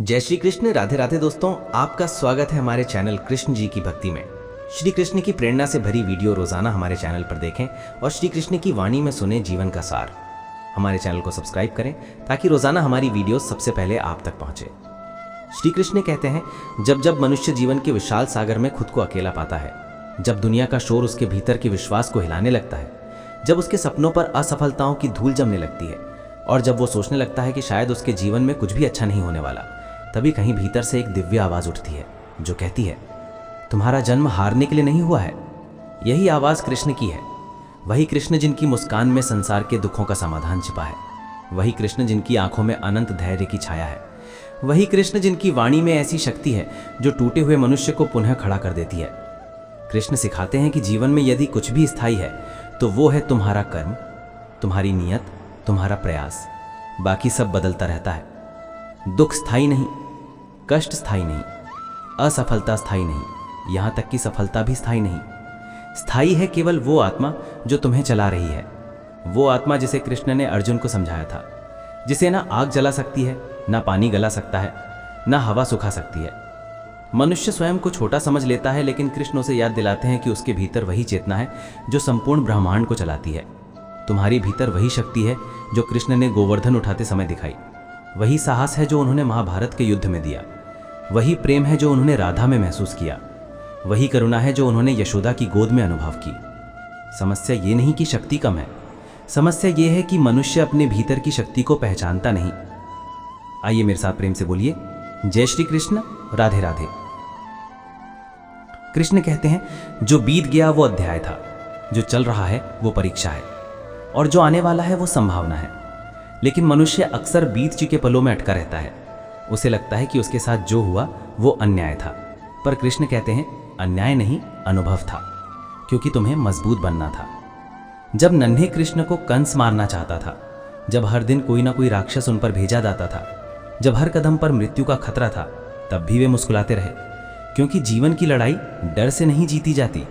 जय श्री कृष्ण। राधे राधे दोस्तों, आपका स्वागत है हमारे चैनल कृष्ण जी की भक्ति में। श्री कृष्ण की प्रेरणा से भरी वीडियो रोजाना हमारे चैनल पर देखें और श्री कृष्ण की वाणी में सुने जीवन का सार। हमारे चैनल को सब्सक्राइब करें ताकि रोजाना हमारी वीडियो सबसे पहले आप तक पहुंचे। श्री कृष्ण कहते हैं, जब जब मनुष्य जीवन के विशाल सागर में खुद को अकेला पाता है, जब दुनिया का शोर उसके भीतर के विश्वास को हिलाने लगता है, जब उसके सपनों पर असफलताओं की धूल जमने लगती है और जब वो सोचने लगता है कि शायद उसके जीवन में कुछ भी अच्छा नहीं होने वाला, तभी कहीं भीतर से एक दिव्य आवाज उठती है जो कहती है, तुम्हारा जन्म हारने के लिए नहीं हुआ है। यही आवाज कृष्ण की है। वही कृष्ण जिनकी मुस्कान में संसार के दुखों का समाधान छिपा है। वही कृष्ण जिनकी आंखों में अनंत धैर्य की छाया है। वही कृष्ण जिनकी वाणी में ऐसी शक्ति है जो टूटे हुए मनुष्य को पुनः खड़ा कर देती है। कृष्ण सिखाते हैं कि जीवन में यदि कुछ भी स्थायी है तो वो है तुम्हारा कर्म, तुम्हारी नीयत, तुम्हारा प्रयास। बाकी सब बदलता रहता है। दुख स्थायी नहीं, कष्ट स्थायी नहीं, असफलता स्थायी नहीं, यहां तक कि सफलता भी स्थायी नहीं। स्थायी है केवल वो आत्मा जो तुम्हें चला रही है। वो आत्मा जिसे कृष्ण ने अर्जुन को समझाया था, जिसे ना आग जला सकती है, ना पानी गला सकता है, ना हवा सुखा सकती है। मनुष्य स्वयं को छोटा समझ लेता है, लेकिन कृष्ण उसे याद दिलाते हैं कि उसके भीतर वही चेतना है जो संपूर्ण ब्रह्मांड को चलाती है। तुम्हारी भीतर वही शक्ति है जो कृष्ण ने गोवर्धन उठाते समय दिखाई। वही साहस है जो उन्होंने महाभारत के युद्ध में दिया। वही प्रेम है जो उन्होंने राधा में महसूस किया। वही करुणा है जो उन्होंने यशोदा की गोद में अनुभव की। समस्या ये नहीं कि शक्ति कम है, समस्या ये है कि मनुष्य अपने भीतर की शक्ति को पहचानता नहीं। आइए मेरे साथ प्रेम से बोलिए, जय श्री कृष्ण, राधे राधे। कृष्ण कहते हैं, जो बीत गया वो अध्याय था, जो चल रहा है वो परीक्षा है, और जो आने वाला है वो संभावना है। लेकिन मनुष्य अक्सर बीत चुके पलों में अटका रहता है। उसे लगता है कि उसके साथ जो हुआ वो अन्याय था, पर कृष्ण कहते हैं, अन्याय नहीं, अनुभव था, क्योंकि तुम्हें मजबूत बनना था। जब नन्हे कृष्ण को कंस मारना चाहता था, जब हर दिन कोई ना कोई राक्षस उन पर भेजा जाता था, जब हर कदम पर मृत्यु का खतरा था, तब भी वे मुस्कुराते रहे, क्योंकि जीवन की लड़ाई डर से नहीं जीती जाती।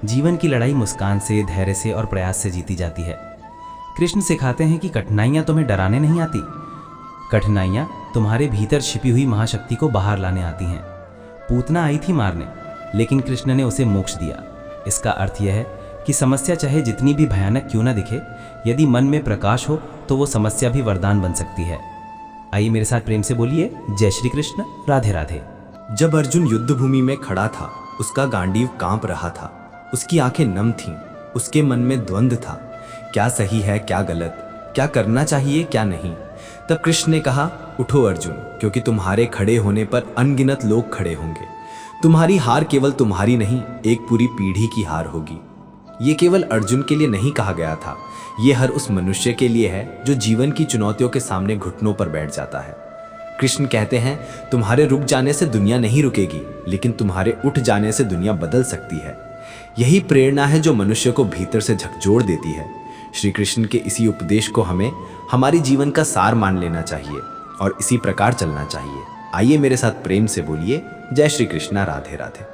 जीवन की लड़ाई मुस्कान से, धैर्य से और प्रयास से जीती जाती है। कृष्ण सिखाते हैं कि कठिनाइयां तुम्हें डराने नहीं आती, कठिनाइयां तुम्हारे भीतर छिपी हुई महाशक्ति को बाहर लाने आती हैं। पूतना आई थी मारने, लेकिन कृष्ण ने उसे मोक्ष दिया। इसका अर्थ यह है कि समस्या चाहे जितनी भी भयानक क्यों ना दिखे, यदि मन में प्रकाश हो तो वो समस्या भी वरदान बन सकती है। आइए मेरे साथ प्रेम से बोलिए, जय श्री कृष्ण, राधे राधे। जब अर्जुन युद्ध भूमि में खड़ा था, उसका गांडीव कांप रहा था, उसकी आंखें नम थीं, उसके मन में द्वंद्व था, क्या सही है क्या गलत, क्या करना चाहिए क्या नहीं। तब कृष्ण ने कहा, उठो अर्जुन, क्योंकि तुम्हारे खड़े होने पर अनगिनत लोग खड़े होंगे। तुम्हारी हार केवल तुम्हारी नहीं, एक पूरी पीढ़ी की हार होगी। ये केवल अर्जुन के लिए नहीं कहा गया था, ये हर उस मनुष्य के लिए है जो जीवन की चुनौतियों के सामने घुटनों पर बैठ जाता है। कृष्ण कहते हैं, तुम्हारे रुक जाने से दुनिया नहीं रुकेगी, लेकिन तुम्हारे उठ जाने से दुनिया बदल सकती है। यही प्रेरणा है जो मनुष्य को भीतर से झकझोर देती है। श्री कृष्ण के इसी उपदेश को हमें हमारी जीवन का सार मान लेना चाहिए और इसी प्रकार चलना चाहिए। आइए मेरे साथ प्रेम से बोलिए, जय श्री कृष्ण, राधे राधे।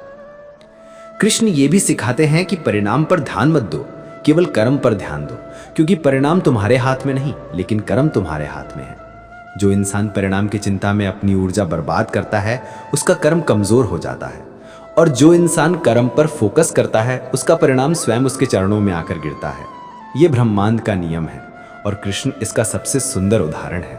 कृष्ण ये भी सिखाते हैं कि परिणाम पर ध्यान मत दो, केवल कर्म पर ध्यान दो, क्योंकि परिणाम तुम्हारे हाथ में नहीं, लेकिन कर्म तुम्हारे हाथ में है। जो इंसान परिणाम की चिंता में अपनी ऊर्जा बर्बाद करता है, उसका कर्म कमजोर हो जाता है, और जो इंसान कर्म पर फोकस करता है, उसका परिणाम स्वयं उसके चरणों में आकर गिरता है। ये ब्रह्मांड का नियम है और कृष्ण इसका सबसे सुंदर उदाहरण है।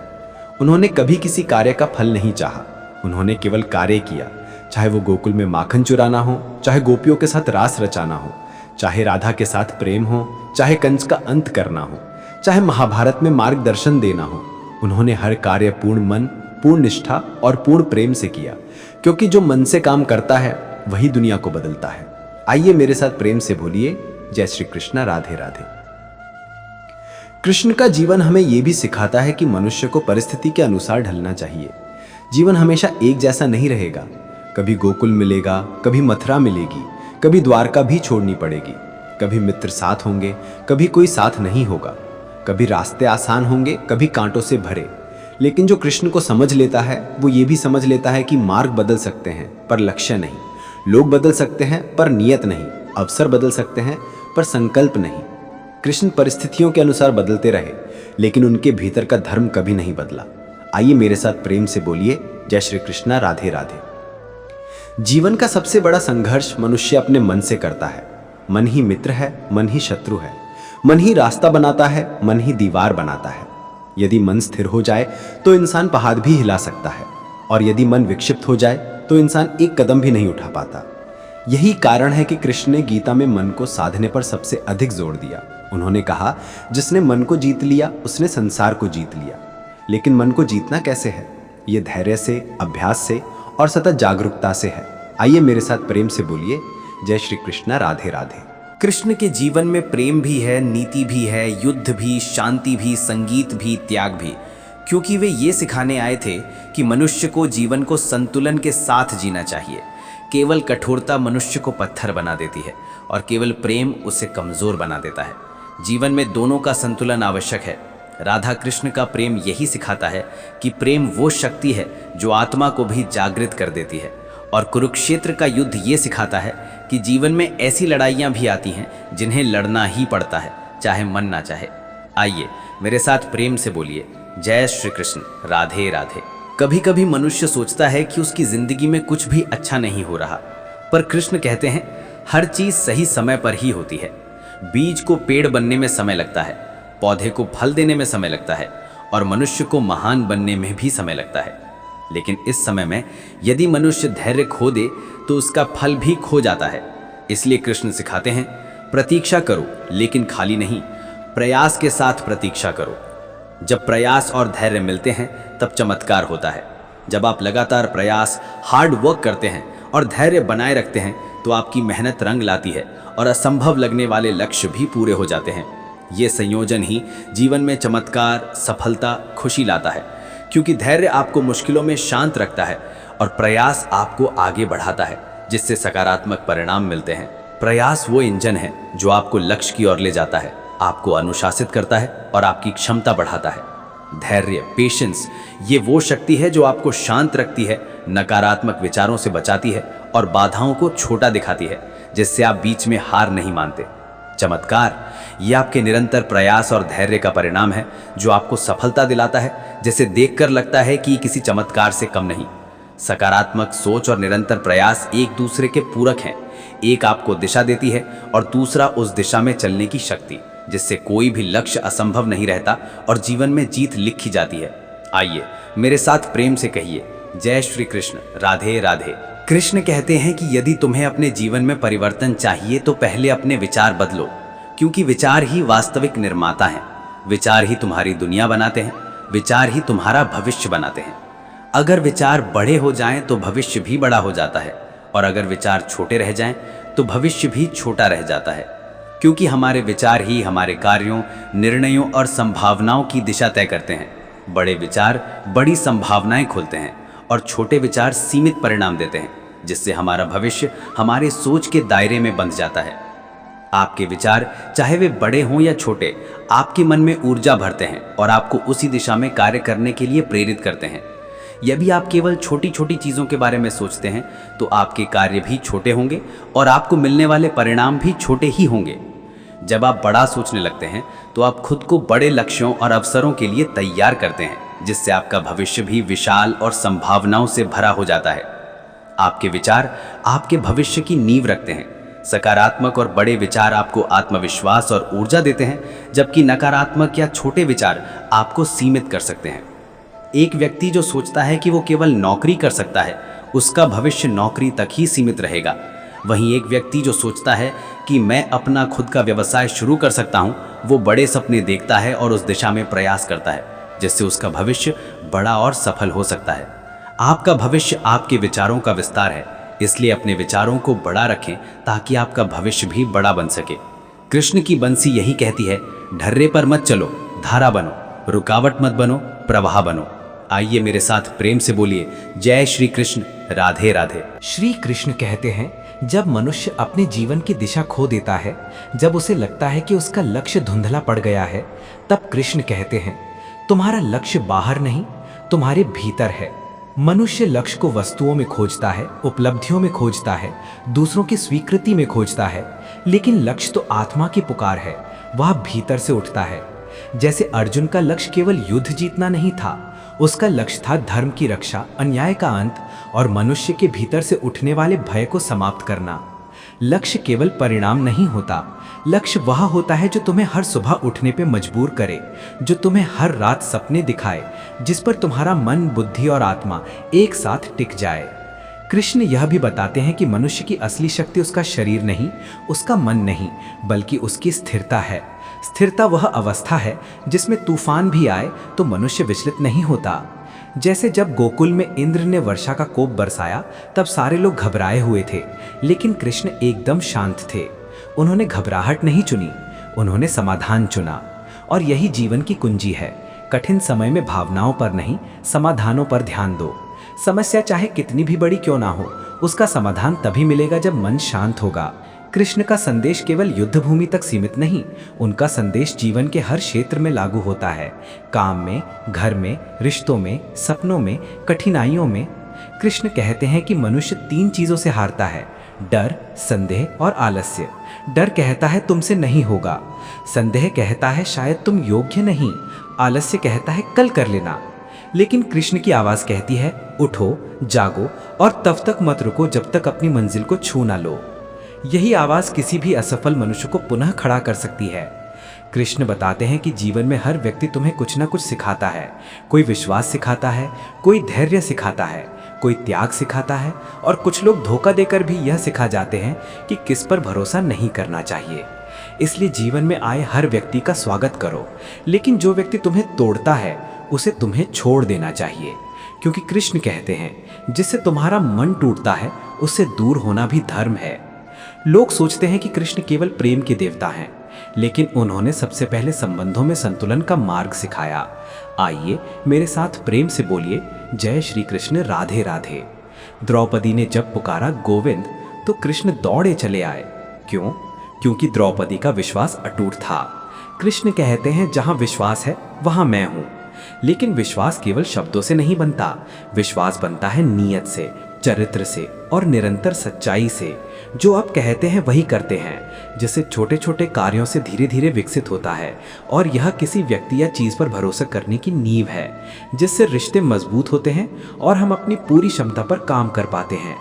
उन्होंने कभी किसी कार्य का फल नहीं चाहा, उन्होंने केवल कार्य किया। चाहे वो गोकुल में माखन चुराना हो, चाहे गोपियों के साथ रास रचाना हो, चाहे राधा के साथ प्रेम हो, चाहे कंस का अंत करना हो, चाहे महाभारत में मार्गदर्शन देना हो, उन्होंने हर कार्य पूर्ण मन, पूर्ण निष्ठा और पूर्ण प्रेम से किया, क्योंकि जो मन से काम करता है वही दुनिया को बदलता है। आइए मेरे साथ प्रेम से बोलिए, जय श्री कृष्ण, राधे राधे। कृष्ण का जीवन हमें यह भी सिखाता है कि मनुष्य को परिस्थिति के अनुसार ढलना चाहिए। जीवन हमेशा एक जैसा नहीं रहेगा। कभी गोकुल मिलेगा, कभी मथुरा मिलेगी, कभी द्वारका भी छोड़नी पड़ेगी। कभी मित्र साथ होंगे, कभी कोई साथ नहीं होगा। कभी रास्ते आसान होंगे, कभी कांटों से भरे। लेकिन जो कृष्ण को समझ लेता है, वो ये भी समझ लेता है कि मार्ग बदल सकते हैं पर लक्ष्य नहीं। लोग बदल सकते हैं पर नियत नहीं। अवसर बदल सकते हैं पर संकल्प नहीं। कृष्ण परिस्थितियों के अनुसार बदलते रहे, लेकिन उनके भीतर का धर्म कभी नहीं बदला। आइए मेरे साथ प्रेम से बोलिए, जय श्री कृष्णा। राधे राधे। जीवन का सबसे बड़ा संघर्ष मनुष्य अपने मन से करता है। मन ही मित्र है, मन ही शत्रु है। मन ही रास्ता बनाता है, मन ही दीवार बनाता है। यदि मन स्थिर हो जाए तो इंसान पहाड़ भी हिला सकता है, और यदि मन विक्षिप्त हो जाए तो इंसान एक कदम भी नहीं उठा पाता। यही कारण है कि कृष्ण ने गीता में मन को साधने पर सबसे अधिक जोर दिया। उन्होंने कहा, जिसने मन को जीत लिया उसने संसार को जीत लिया। लेकिन मन को जीतना कैसे है? ये धैर्य से, अभ्यास से और सतत जागरूकता से है। आइए मेरे साथ प्रेम से बोलिए, जय श्री कृष्णा। राधे राधे। कृष्ण के जीवन में प्रेम भी है, नीति भी है, युद्ध भी, शांति भी, संगीत भी, त्याग भी, क्योंकि वे ये सिखाने आए थे कि मनुष्य को जीवन को संतुलन के साथ जीना चाहिए। केवल कठोरता मनुष्य को पत्थर बना देती है और केवल प्रेम उसे कमजोर बना देता है। जीवन में दोनों का संतुलन आवश्यक है। राधा कृष्ण का प्रेम यही सिखाता है कि प्रेम वो शक्ति है जो आत्मा को भी जागृत कर देती है, और कुरुक्षेत्र का युद्ध ये सिखाता है कि जीवन में ऐसी लड़ाइयाँ भी आती हैं जिन्हें लड़ना ही पड़ता है, चाहे मन ना चाहे। आइए मेरे साथ प्रेम से बोलिए, जय श्री कृष्ण। राधे राधे। कभी कभी मनुष्य सोचता है कि उसकी जिंदगी में कुछ भी अच्छा नहीं हो रहा, पर कृष्ण कहते हैं हर चीज सही समय पर ही होती है। बीज को पेड़ बनने में समय लगता है, पौधे को फल देने में समय लगता है, और मनुष्य को महान बनने में भी समय लगता है। लेकिन इस समय में यदि मनुष्य धैर्य खो दे तो उसका फल भी खो जाता है। इसलिए कृष्ण सिखाते हैं, प्रतीक्षा करो लेकिन खाली नहीं, प्रयास के साथ प्रतीक्षा करो। जब प्रयास और धैर्य मिलते हैं तब चमत्कार होता है। जब आप लगातार प्रयास, हार्ड वर्क करते हैं और धैर्य बनाए रखते हैं तो आपकी मेहनत रंग लाती है और असंभव लगने वाले लक्ष्य भी पूरे हो जाते हैं। ये संयोजन ही जीवन में चमत्कार, सफलता, खुशी लाता है, क्योंकि धैर्य आपको मुश्किलों में शांत रखता है और प्रयास आपको आगे बढ़ाता है, जिससे सकारात्मक परिणाम मिलते हैं। प्रयास वो इंजन है जो आपको लक्ष्य की ओर ले जाता है, आपको अनुशासित करता है और आपकी क्षमता बढ़ाता है। धैर्य, पेशेंस, ये वो शक्ति है जो आपको शांत रखती है, नकारात्मक विचारों से बचाती है और बाधाओं को छोटा दिखाती है, जिससे आप बीच में हार नहीं मानते। चमत्कार, ये आपके निरंतर प्रयास और धैर्य का परिणाम है जो आपको सफलता दिलाता है, जिसे देखकर लगता है कि किसी चमत्कार से कम नहीं। सकारात्मक सोच और निरंतर प्रयास एक दूसरे के पूरक हैं। एक आपको दिशा देती है और दूसरा उस दिशा में चलने की शक्ति, जिससे कोई भी लक्ष्य असंभव नहीं रहता और जीवन में जीत लिखी जाती है। आइए मेरे साथ प्रेम से कहिए, जय श्री कृष्ण। राधे राधे। कृष्ण कहते हैं कि यदि तुम्हें अपने जीवन में परिवर्तन चाहिए तो पहले अपने विचार बदलो, क्योंकि विचार ही वास्तविक निर्माता हैं। विचार ही तुम्हारी दुनिया बनाते हैं, विचार ही तुम्हारा भविष्य बनाते हैं। अगर विचार बड़े हो जाएं तो भविष्य भी बड़ा हो जाता है, और अगर विचार छोटे रह जाएं तो भविष्य भी छोटा रह जाता है, क्योंकि हमारे विचार ही हमारे कार्यों, निर्णयों और संभावनाओं की दिशा तय करते हैं। बड़े विचार बड़ी संभावनाएं खोलते हैं और छोटे विचार सीमित परिणाम देते हैं, जिससे हमारा भविष्य हमारे सोच के दायरे में बंध जाता है। आपके विचार, चाहे वे बड़े हों या छोटे, आपके मन में ऊर्जा भरते हैं और आपको उसी दिशा में कार्य करने के लिए प्रेरित करते हैं। यदि आप केवल छोटी छोटी चीज़ों के बारे में सोचते हैं तो आपके कार्य भी छोटे होंगे और आपको मिलने वाले परिणाम भी छोटे ही होंगे। जब आप बड़ा सोचने लगते हैं तो आप खुद को बड़े लक्ष्यों और अवसरों के लिए तैयार करते हैं, जिससे आपका भविष्य भी विशाल और संभावनाओं से भरा हो जाता है। आपके विचार आपके भविष्य की नींव रखते हैं। सकारात्मक और बड़े विचार आपको आत्मविश्वास और ऊर्जा देते हैं, जबकि नकारात्मक या छोटे विचार आपको सीमित कर सकते हैं। एक व्यक्ति जो सोचता है कि वो केवल नौकरी कर सकता है, उसका भविष्य नौकरी तक ही सीमित रहेगा। वहीं एक व्यक्ति जो सोचता है कि मैं अपना खुद का व्यवसाय शुरू कर सकता हूँ, वो बड़े सपने देखता है और उस दिशा में प्रयास करता है, जिससे उसका भविष्य बड़ा और सफल हो सकता है। आपका भविष्य आपके विचारों का विस्तार है, इसलिए अपने विचारों को बड़ा रखें ताकि आपका भविष्य भी बड़ा बन सके। कृष्ण की बंसी यही कहती है, ढर्रे पर मत चलो, धारा बनो, रुकावट मत बनो, प्रवाह बनो। आइए मेरे साथ प्रेम से बोलिए, जय श्री कृष्ण। राधे राधे। श्री कृष्ण कहते हैं, जब मनुष्य अपने जीवन की दिशा खो देता है, जब उसे लगता है कि उसका लक्ष्य धुंधला पड़ गया है, तब कृष्ण कहते हैं, तुम्हारा लक्ष्य बाहर नहीं, तुम्हारे भीतर है। मनुष्य लक्ष्य को वस्तुओं में खोजता है, उपलब्धियों में खोजता है, दूसरों की स्वीकृति में खोजता है, लेकिन लक्ष्य तो आत्मा की पुकार है, वह भीतर से उठता है। जैसे अर्जुन का लक्ष्य केवल युद्ध जीतना नहीं था, उसका लक्ष्य था धर्म की रक्षा, अन्याय का अंत और मनुष्य के भीतर से उठने वाले भय को समाप्त करना। लक्ष्य केवल परिणाम नहीं होता, लक्ष्य वह होता है जो तुम्हें हर सुबह उठने पे मजबूर करे, जो तुम्हें हर रात सपने दिखाए, जिस पर तुम्हारा मन, बुद्धि और आत्मा एक साथ टिक जाए। कृष्ण यह भी बताते हैं कि मनुष्य की असली शक्ति उसका शरीर नहीं, उसका मन नहीं, बल्कि उसकी स्थिरता है। स्थिरता वह अवस्था है जिसमें तूफान भी आए तो मनुष्य विचलित नहीं होता। जैसे जब गोकुल में इंद्र ने वर्षा का कोप बरसाया तब सारे लोग घबराए हुए थे, लेकिन कृष्ण एकदम शांत थे। उन्होंने घबराहट नहीं चुनी, उन्होंने समाधान चुना। और यही जीवन की कुंजी है। कठिन समय में भावनाओं पर नहीं, समाधानों पर ध्यान दो। समस्या चाहे कितनी भी बड़ी क्यों ना हो, उसका समाधान तभी मिलेगा जब मन शांत होगा। कृष्ण का संदेश केवल युद्ध भूमि तक सीमित नहीं, उनका संदेश जीवन के हर क्षेत्र में लागू होता है। काम में, घर में, रिश्तों में, सपनों में, कठिनाइयों में। कृष्ण कहते हैं कि मनुष्य 3 चीजों से हारता है: डर, संदेह और आलस्य। डर कहता है तुमसे नहीं होगा, संदेह कहता है शायद तुम योग्य नहीं, आलस्य कहता है कल कर लेना। लेकिन कृष्ण की आवाज कहती है उठो, जागो और तब तक मत रुको जब तक अपनी मंजिल को छू ना लो। यही आवाज किसी भी असफल मनुष्य को पुनः खड़ा कर सकती है। कृष्ण बताते हैं कि जीवन में हर व्यक्ति तुम्हें कुछ ना कुछ सिखाता है। कोई विश्वास सिखाता है, कोई धैर्य सिखाता है, कोई त्याग सिखाता है और कुछ लोग धोखा देकर भी यह सिखा जाते हैं कि किस पर भरोसा नहीं करना चाहिए। इसलिए जीवन में आए हर व्यक्ति का स्वागत करो, लेकिन जो व्यक्ति तुम्हें तोड़ता है उसे तुम्हें छोड़ देना चाहिए, क्योंकि कृष्ण कहते हैं जिससे तुम्हारा मन टूटता है उससे दूर होना भी धर्म है। लोग सोचते हैं कि कृष्ण केवल प्रेम के देवता हैं, लेकिन उन्होंने सबसे पहले संबंधों में संतुलन का मार्ग सिखाया। आइए मेरे साथ प्रेम से बोलिए जय श्री कृष्ण, राधे राधे। द्रौपदी ने जब पुकारा गोविंद तो कृष्ण दौड़े चले आए। क्यों? क्योंकि द्रौपदी का विश्वास अटूट था। कृष्ण कहते हैं जहां विश्वास है वहां मैं हूं। लेकिन विश्वास केवल शब्दों से नहीं बनता, विश्वास बनता है नीयत से, चरित्र से और निरंतर सच्चाई से। जो आप कहते हैं वही करते हैं, जिससे छोटे छोटे कार्यों से धीरे धीरे विकसित होता है। और यह किसी व्यक्ति या चीज पर भरोसा करने की नींव है, जिससे रिश्ते मजबूत होते हैं और हम अपनी पूरी क्षमता पर काम कर पाते हैं।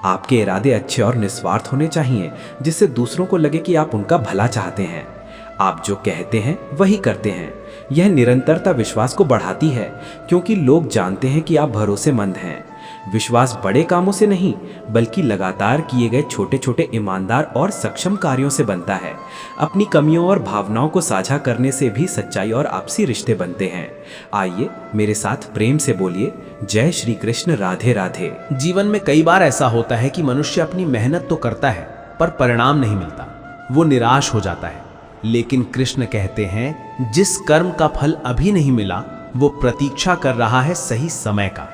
आपके इरादे अच्छे और निस्वार्थ होने चाहिए, जिससे दूसरों को लगे कि आप उनका भला चाहते हैं। आप जो कहते हैं वही करते हैं। यह निरंतरता विश्वास को बढ़ाती है, क्योंकि लोग जानते हैं कि आप भरोसेमंद हैं। विश्वास बड़े कामों से नहीं, बल्कि लगातार किए गए छोटे छोटे ईमानदार और सक्षम कार्यों से बनता है। अपनी कमियों और भावनाओं को साझा करने से भी सच्चाई और आपसी रिश्ते बनते हैं। आइए मेरे साथ प्रेम से बोलिए जय श्री कृष्ण, राधे राधे। जीवन में कई बार ऐसा होता है कि मनुष्य अपनी मेहनत तो करता है पर परिणाम नहीं मिलता, वो निराश हो जाता है। लेकिन कृष्ण कहते हैं जिस कर्म का फल अभी नहीं मिला वो प्रतीक्षा कर रहा है सही समय का।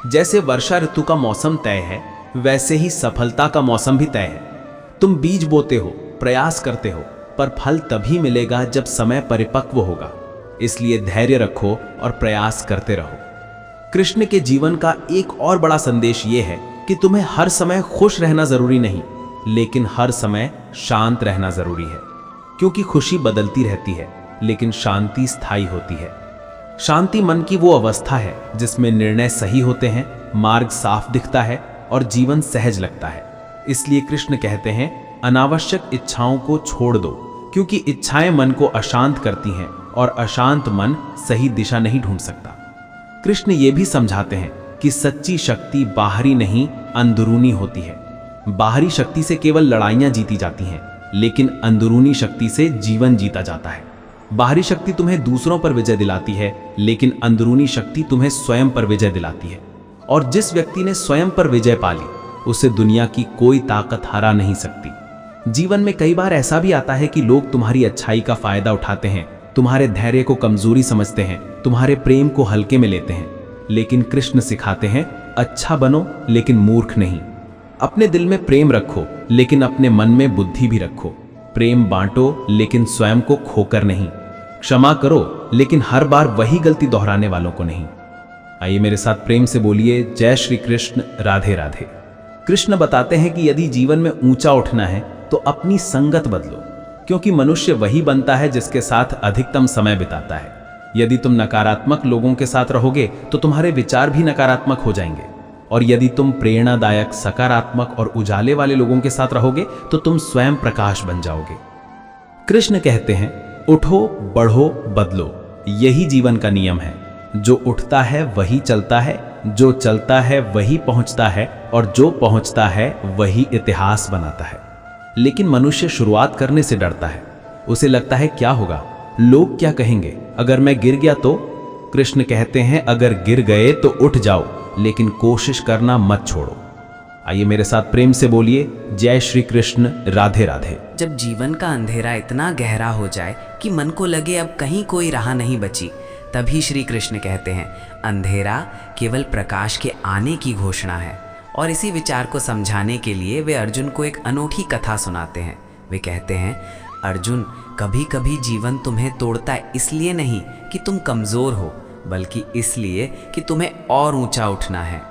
जैसे वर्षा ऋतु का मौसम तय है, वैसे ही सफलता का मौसम भी तय है। तुम बीज बोते हो, प्रयास करते हो, पर फल तभी मिलेगा जब समय परिपक्व होगा। इसलिए धैर्य रखो और प्रयास करते रहो। कृष्ण के जीवन का एक और बड़ा संदेश ये है कि तुम्हें हर समय खुश रहना जरूरी नहीं, लेकिन हर समय शांत रहना जरूरी है। क्योंकि खुशी बदलती रहती है, लेकिन शांति स्थायी होती है। शांति मन की वो अवस्था है जिसमें निर्णय सही होते हैं, मार्ग साफ दिखता है और जीवन सहज लगता है। इसलिए कृष्ण कहते हैं अनावश्यक इच्छाओं को छोड़ दो, क्योंकि इच्छाएं मन को अशांत करती हैं और अशांत मन सही दिशा नहीं ढूंढ सकता। कृष्ण ये भी समझाते हैं कि सच्ची शक्ति बाहरी नहीं, अंदरूनी होती है। बाहरी शक्ति से केवल लड़ाइयां जीती जाती हैं, लेकिन अंदरूनी शक्ति से जीवन जीता जाता है। बाहरी शक्ति तुम्हें दूसरों पर विजय दिलाती है, लेकिन अंदरूनी शक्ति तुम्हें स्वयं पर विजय दिलाती है। और जिस व्यक्ति ने स्वयं पर विजय पाली, उसे दुनिया की कोई ताकत हरा नहीं सकती। जीवन में कई बार ऐसा भी आता है कि लोग तुम्हारी अच्छाई का फायदा उठाते हैं, तुम्हारे धैर्य को कमजोरी समझते हैं, तुम्हारे प्रेम को हल्के में लेते हैं। लेकिन कृष्ण सिखाते हैं अच्छा बनो लेकिन मूर्ख नहीं। अपने दिल में प्रेम रखो, लेकिन अपने मन में बुद्धि भी रखो। प्रेम बांटो, लेकिन स्वयं को खोकर नहीं। क्षमा करो, लेकिन हर बार वही गलती दोहराने वालों को नहीं। आइए मेरे साथ प्रेम से बोलिए जय श्री कृष्ण, राधे राधे। कृष्ण बताते हैं कि यदि जीवन में ऊंचा उठना है तो अपनी संगत बदलो, क्योंकि मनुष्य वही बनता है जिसके साथ अधिकतम समय बिताता है। यदि तुम नकारात्मक लोगों के साथ रहोगे तो तुम्हारे विचार भी नकारात्मक हो जाएंगे, और यदि तुम प्रेरणादायक, सकारात्मक और उजाले वाले लोगों के साथ रहोगे तो तुम स्वयं प्रकाश बन जाओगे। कृष्ण कहते हैं, उठो, बढ़ो, बदलो। यही जीवन का नियम है। जो उठता है वही चलता है, जो चलता है वही पहुंचता है, और जो पहुंचता है वही इतिहास बनाता है। लेकिन मनुष्य शुरुआत करने से डरता है। उसे लगता है क्या होगा, लोग क्या कहेंगे, अगर मैं गिर गया तो। कृष्ण कहते हैं, अगर गिर गए तो उठ जाओ, लेकिन कोशिश करना मत छोड़ो। आइए मेरे साथ प्रेम से बोलिए, जय श्री कृष्ण, राधे राधे। जब जीवन का अंधेरा इतना गहरा हो जाए कि मन को लगे अब कहीं कोई राह नहीं बची, तभी श्री कृष्ण कहते हैं, अंधेरा केवल प्रकाश के आने की घोषणा है। और इसी विचार को समझाने के लिए वे अर्जुन को एक अनोखी कथा सुनाते हैं। वे कहते हैं, अर्जुन, कभी कभी जीवन तुम्हें तोड़ता इसलिए नहीं कि तुम कमज़ोर हो, बल्कि इसलिए कि तुम्हें और ऊंचा उठना है।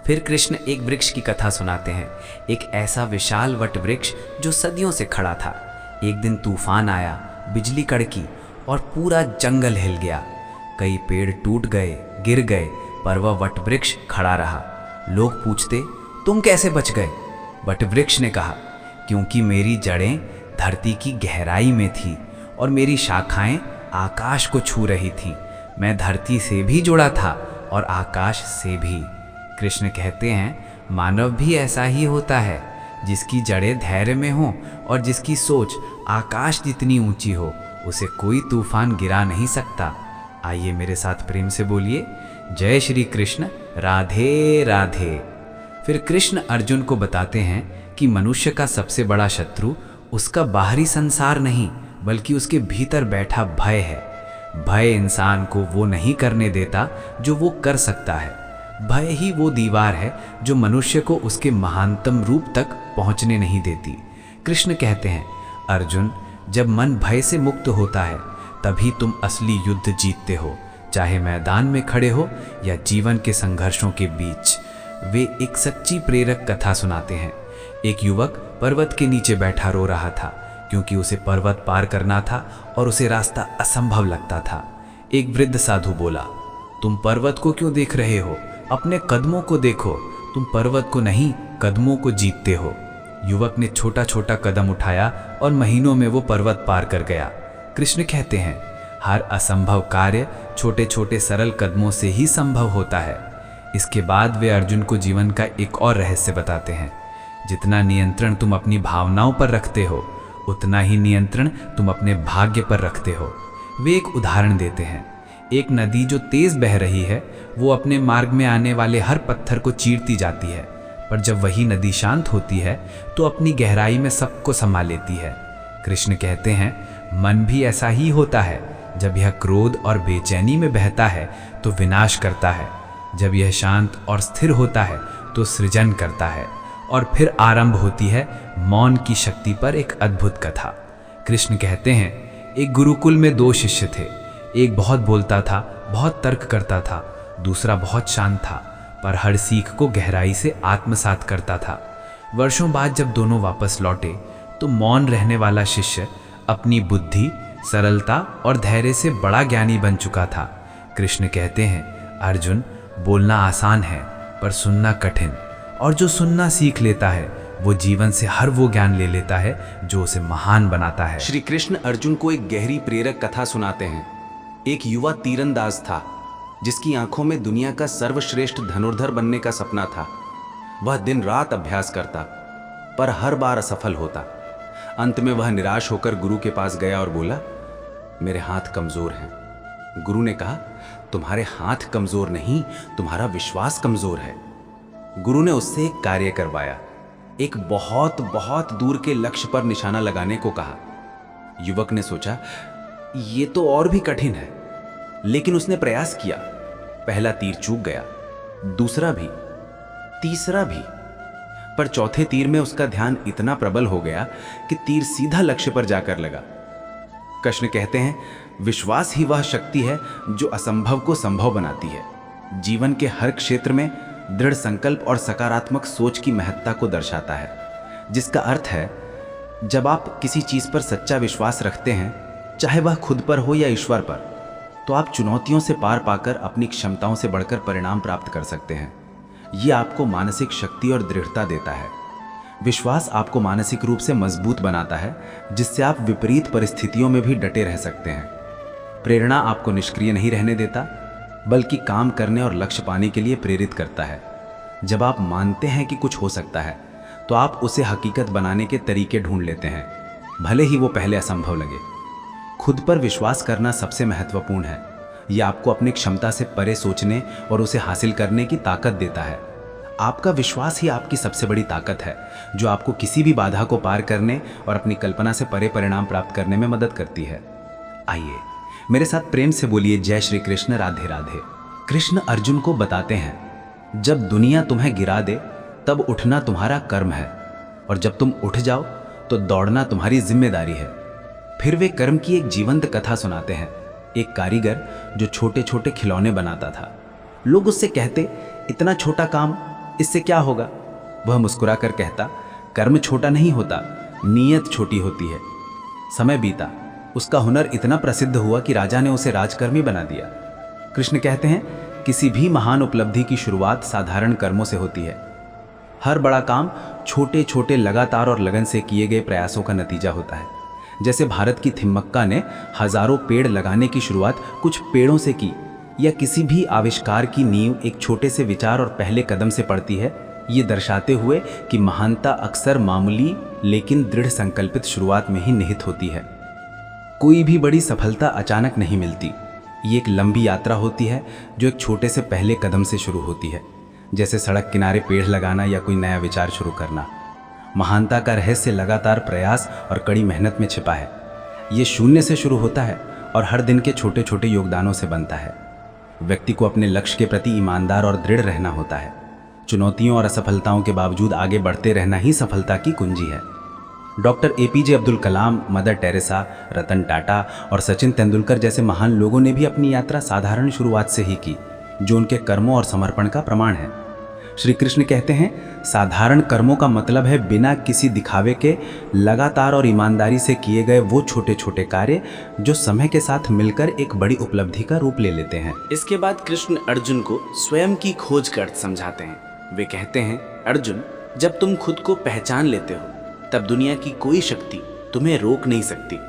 फिर कृष्ण एक वृक्ष की कथा सुनाते हैं, एक ऐसा विशाल वट वृक्ष जो सदियों से खड़ा था। एक दिन तूफान आया, बिजली कड़की और पूरा जंगल हिल गया। कई पेड़ टूट गए, गिर गए, पर वह वट वृक्ष खड़ा रहा। लोग पूछते, तुम कैसे बच गए? वट वृक्ष ने कहा, क्योंकि मेरी जड़ें धरती की गहराई में थी और मेरी शाखाएं आकाश को छू रही थीं। मैं धरती से भी जुड़ा था और आकाश से भी। कृष्ण कहते हैं, मानव भी ऐसा ही होता है, जिसकी जड़ें धैर्य में हों और जिसकी सोच आकाश जितनी ऊंची हो, उसे कोई तूफान गिरा नहीं सकता। आइए मेरे साथ प्रेम से बोलिए, जय श्री कृष्ण, राधे राधे। फिर कृष्ण अर्जुन को बताते हैं कि मनुष्य का सबसे बड़ा शत्रु उसका बाहरी संसार नहीं, बल्कि उसके भीतर बैठा भय है। भय इंसान को वो नहीं करने देता जो वो कर सकता है। भय ही वो दीवार है जो मनुष्य को उसके महानतम रूप तक पहुंचने नहीं देती। कृष्ण कहते हैं, अर्जुन, जब मन भय से मुक्त होता है तभी तुम असली युद्ध जीतते हो, चाहे मैदान में खड़े हो या जीवन के संघर्षों के बीच। वे एक सच्ची प्रेरक कथा सुनाते हैं। एक युवक पर्वत के नीचे बैठा रो रहा था, क्योंकि उसे पर्वत पार करना था और उसे रास्ता असंभव लगता था। एक वृद्ध साधु बोला, तुम पर्वत को क्यों देख रहे हो? अपने कदमों को देखो। तुम पर्वत को नहीं, कदमों को जीतते हो। युवक ने छोटा छोटा कदम उठाया और महीनों में वो पर्वत पार कर गया। कृष्ण कहते हैं, हर असंभव कार्य छोटे छोटे सरल कदमों से ही संभव होता है। इसके बाद वे अर्जुन को जीवन का एक और रहस्य बताते हैं। जितना नियंत्रण तुम अपनी भावनाओं पर रखते हो, उतना ही नियंत्रण तुम अपने भाग्य पर रखते हो। वे एक उदाहरण देते हैं। एक नदी जो तेज बह रही है, वो अपने मार्ग में आने वाले हर पत्थर को चीरती जाती है, पर जब वही नदी शांत होती है तो अपनी गहराई में सबको समा लेती है। कृष्ण कहते हैं, मन भी ऐसा ही होता है। जब यह क्रोध और बेचैनी में बहता है तो विनाश करता है, जब यह शांत और स्थिर होता है तो सृजन करता है। और फिर आरंभ होती है मौन की शक्ति पर एक अद्भुत कथा। कृष्ण कहते हैं, एक गुरुकुल में दो शिष्य थे। एक बहुत बोलता था, बहुत तर्क करता था, दूसरा बहुत शांत था, पर हर सीख को गहराई से आत्मसात करता था। वर्षों बाद जब दोनों वापस लौटे तो मौन रहने वाला शिष्य अपनी बुद्धि, सरलता और धैर्य से बड़ा ज्ञानी बन चुका था। कृष्ण कहते हैं, अर्जुन, बोलना आसान है पर सुनना कठिन, और जो सुनना सीख लेता है वो जीवन से हर वो ज्ञान ले लेता है जो उसे महान बनाता है। श्री कृष्ण अर्जुन को एक गहरी प्रेरक कथा सुनाते हैं। एक युवा तीरंदाज था जिसकी आंखों में दुनिया का सर्वश्रेष्ठ धनुर्धर बनने का सपना था। वह दिन रात अभ्यास करता, पर हर बार असफल होता। अंत में वह निराश होकर गुरु के पास गया और बोला, मेरे हाथ कमजोर हैं। गुरु ने कहा, तुम्हारे हाथ कमजोर नहीं, तुम्हारा विश्वास कमजोर है। गुरु ने उससे एक कार्य करवाया, एक बहुत बहुत दूर के लक्ष्य पर निशाना लगाने को कहा। युवक ने सोचा, ये तो और भी कठिन है, लेकिन उसने प्रयास किया। पहला तीर चूक गया, दूसरा भी, तीसरा भी, पर चौथे तीर में उसका ध्यान इतना प्रबल हो गया कि तीर सीधा लक्ष्य पर जाकर लगा। कृष्ण कहते हैं, विश्वास ही वह शक्ति है जो असंभव को संभव बनाती है। जीवन के हर क्षेत्र में दृढ़ संकल्प और सकारात्मक सोच की महत्ता को दर्शाता है, जिसका अर्थ है, जब आप किसी चीज पर सच्चा विश्वास रखते हैं, चाहे वह खुद पर हो या ईश्वर पर, तो आप चुनौतियों से पार पाकर अपनी क्षमताओं से बढ़कर परिणाम प्राप्त कर सकते हैं। ये आपको मानसिक शक्ति और दृढ़ता देता है। विश्वास आपको मानसिक रूप से मजबूत बनाता है, जिससे आप विपरीत परिस्थितियों में भी डटे रह सकते हैं। प्रेरणा आपको निष्क्रिय नहीं रहने देता, बल्कि काम करने और लक्ष्य पाने के लिए प्रेरित करता है। जब आप मानते हैं कि कुछ हो सकता है, तो आप उसे हकीकत बनाने के तरीके ढूंढ लेते हैं, भले ही वो पहले असंभव लगे। खुद पर विश्वास करना सबसे महत्वपूर्ण है। यह आपको अपनी क्षमता से परे सोचने और उसे हासिल करने की ताकत देता है। आपका विश्वास ही आपकी सबसे बड़ी ताकत है, जो आपको किसी भी बाधा को पार करने और अपनी कल्पना से परे परिणाम प्राप्त करने में मदद करती है। आइए मेरे साथ प्रेम से बोलिए जय श्री कृष्ण, राधे राधे। कृष्ण अर्जुन को बताते हैं, जब दुनिया तुम्हें गिरा दे तब उठना तुम्हारा कर्म है, और जब तुम उठ जाओ तो दौड़ना तुम्हारी जिम्मेदारी है। फिर वे कर्म की एक जीवंत कथा सुनाते हैं। एक कारीगर जो छोटे छोटे खिलौने बनाता था। लोग उससे कहते, इतना छोटा काम, इससे क्या होगा? वह मुस्कुरा कर कहता, कर्म छोटा नहीं होता, नीयत छोटी होती है। समय बीता, उसका हुनर इतना प्रसिद्ध हुआ कि राजा ने उसे राजकर्मी बना दिया। कृष्ण कहते हैं, किसी भी महान उपलब्धि की शुरुआत साधारण कर्मों से होती है। हर बड़ा काम छोटे छोटे लगातार और लगन से किए गए प्रयासों का नतीजा होता है। जैसे भारत की थिम्मक्का ने हजारों पेड़ लगाने की शुरुआत कुछ पेड़ों से की, या किसी भी आविष्कार की नींव एक छोटे से विचार और पहले कदम से पड़ती है, ये दर्शाते हुए कि महानता अक्सर मामूली लेकिन दृढ़ संकल्पित शुरुआत में ही निहित होती है। कोई भी बड़ी सफलता अचानक नहीं मिलती। ये एक लंबी यात्रा होती है जो एक छोटे से पहले कदम से शुरू होती है, जैसे सड़क किनारे पेड़ लगाना या कोई नया विचार शुरू करना। महानता का रहस्य लगातार प्रयास और कड़ी मेहनत में छिपा है। ये शून्य से शुरू होता है और हर दिन के छोटे छोटे योगदानों से बनता है। व्यक्ति को अपने लक्ष्य के प्रति ईमानदार और दृढ़ रहना होता है। चुनौतियों और असफलताओं के बावजूद आगे बढ़ते रहना ही सफलता की कुंजी है। Doctor APJ Abdul Kalam, mother Teresa, Ratan Tata और सचिन तेंदुलकर जैसे महान लोगों ने भी अपनी यात्रा साधारण शुरुआत से ही की, जो उनके कर्मों और समर्पण का प्रमाण है। श्री कृष्ण कहते हैं, साधारण कर्मों का मतलब है बिना किसी दिखावे के लगातार और ईमानदारी से किए गए वो छोटे छोटे कार्य जो समय के साथ मिलकर एक बड़ी उपलब्धि का रूप ले लेते हैं। इसके बाद कृष्ण अर्जुन को स्वयं की खोज का अर्थ समझाते हैं। वे कहते हैं, अर्जुन, जब तुम खुद को पहचान लेते हो तब दुनिया की कोई शक्ति तुम्हें रोक नहीं सकती।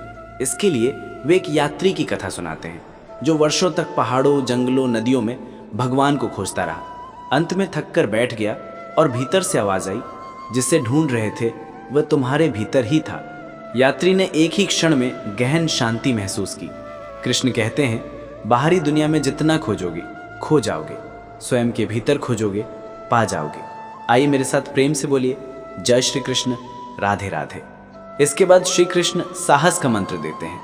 इसके लिए वे एक यात्री की कथा सुनाते हैं जो वर्षों तक पहाड़ों, जंगलों, नदियों में भगवान को खोजता रहा। अंत में थक कर बैठ गया और भीतर से आवाज आई, जिसे ढूंढ रहे थे वह तुम्हारे भीतर ही था। यात्री ने एक ही क्षण में गहन शांति महसूस की। कृष्ण कहते हैं, बाहरी दुनिया में जितना खोजोगे खो जाओगे, स्वयं के भीतर खोजोगे पा जाओगे। आइए मेरे साथ प्रेम से बोलिए जय श्री कृष्ण, राधे राधे। इसके बाद श्री कृष्ण साहस का मंत्र देते हैं।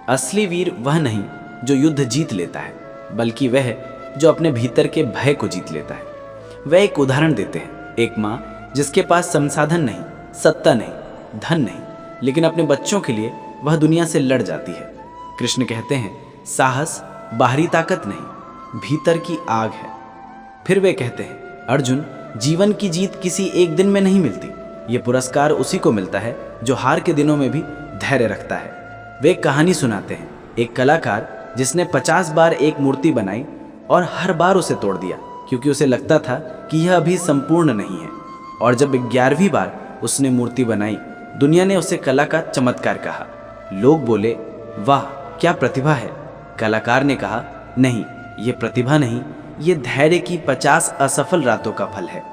असली वीर वह नहीं जो युद्ध जीत लेता है, बल्कि वह जो अपने भीतर के भय को जीत लेता है। वह एक उदाहरण देते हैं, एक माँ जिसके पास संसाधन नहीं, सत्ता नहीं, धन नहीं, लेकिन अपने बच्चों के लिए वह दुनिया से लड़ जाती है। कृष्ण कहते हैं, साहस बाहरी ताकत नहीं, भीतर की आग है। फिर वे कहते हैं, अर्जुन, जीवन की जीत किसी एक दिन में नहीं मिलती। ये पुरस्कार उसी को मिलता है जो हार के दिनों में भी धैर्य रखता है। वे एक कहानी सुनाते हैं, एक कलाकार जिसने 50 बार एक मूर्ति बनाई और हर बार उसे तोड़ दिया, क्योंकि उसे लगता था कि यह अभी संपूर्ण नहीं है। और जब 11वीं बार उसने मूर्ति बनाई, दुनिया ने उसे कला का चमत्कार कहा। लोग बोले, वाह क्या प्रतिभा है। कलाकार ने कहा, नहीं, ये प्रतिभा नहीं, ये धैर्य की 50 असफल रातों का फल है।